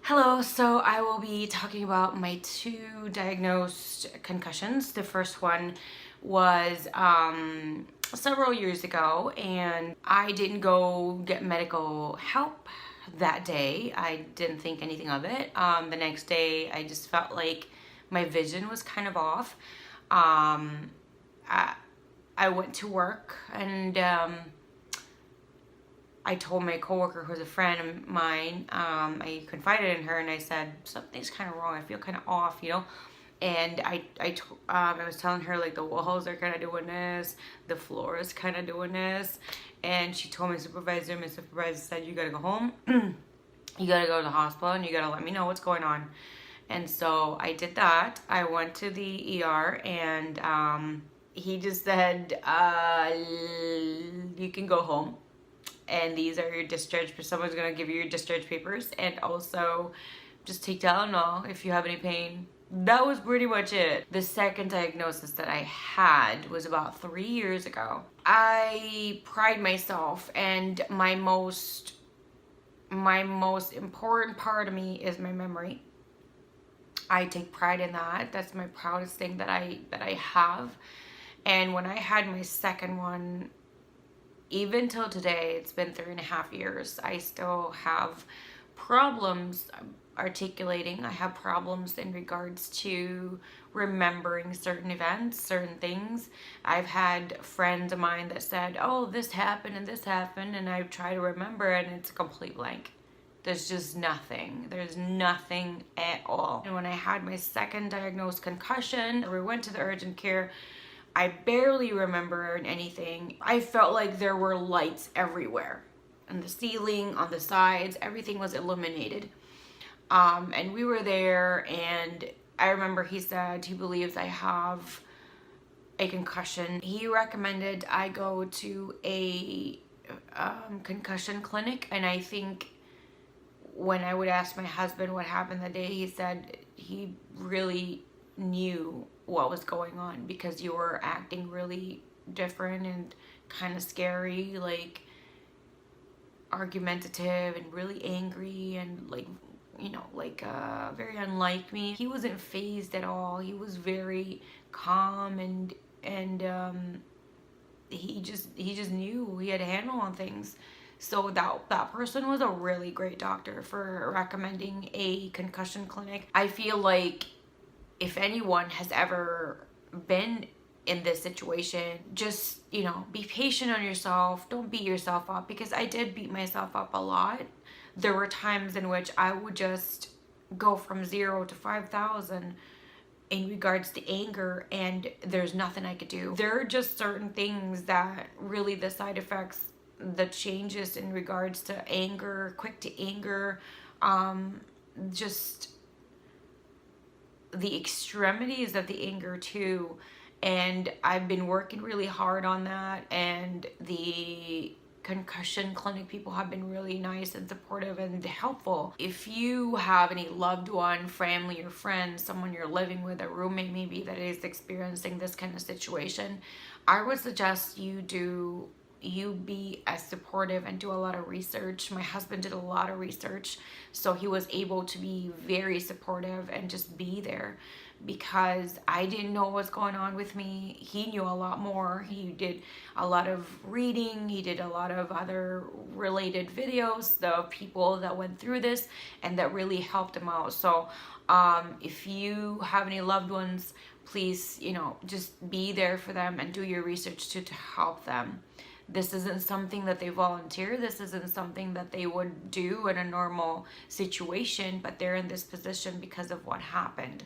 Hello, so I will be talking about my two diagnosed concussions. The first one was several years ago, and I didn't go get medical help that day. I didn't think anything of it. The next day, I just felt like my vision was kind of off. Um, I, I went to work and I told my coworker, who's a friend of mine, I confided in her and I said, something's kind of wrong. I feel kind of off, And I was telling her, like, the walls are kind of doing this, the floor is kind of doing this. And she told my supervisor said, you got to go home. You got to go to the hospital and you got to let me know what's going on. And so I did that. I went to the ER and he just said, you can go home. And these are your discharge, someone's gonna give you your discharge papers, and also just take Tylenol if you have any pain. That was pretty much it. The second diagnosis that I had was about 3 years ago. I pride myself, and my most important part of me is my memory. I take pride in that. That's my proudest thing that I have. And when I had my second one, even till today, it's been 3.5 years, I still have problems articulating. I have problems in regards to remembering certain events, certain things. I've had friends of mine that said, oh, this happened, and I try to remember and it's a complete blank. There's just nothing. There's nothing at all. And when I had my second diagnosed concussion, we went to the urgent care. I barely remember anything. I felt like there were lights everywhere. On the ceiling, on the sides, everything was illuminated. And we were there, and I remember he said he believes I have a concussion. He recommended I go to a concussion clinic, and I think when I would ask my husband what happened that day, he said he really knew what was going on because you were acting really different and kind of scary, like argumentative and really angry and very unlike me. He wasn't fazed at all. He was very calm and he just knew he had a handle on things. So that person was a really great doctor for recommending a concussion clinic. I feel like if anyone has ever been in this situation, just, be patient on yourself. Don't beat yourself up, because I did beat myself up a lot. There were times in which I would just go from 0 to 5,000 in regards to anger, and there's nothing I could do. There are just certain things that really the side effects, the changes in regards to anger, quick to anger, just the extremities of the anger too. And I've been working really hard on that, and the concussion clinic people have been really nice and supportive and helpful. If you have any loved one, family or friends, someone you're living with, a roommate maybe, that is experiencing this kind of situation, I would suggest you be as supportive and do a lot of research. My husband did a lot of research, so he was able to be very supportive and just be there, because I didn't know what was going on with me. He knew a lot more. He did a lot of reading. He did a lot of other related videos, the people that went through this, and that really helped him out. So if you have any loved ones, please, just be there for them and do your research to help them. This isn't something that they volunteer. This isn't something that they would do in a normal situation, but they're in this position because of what happened.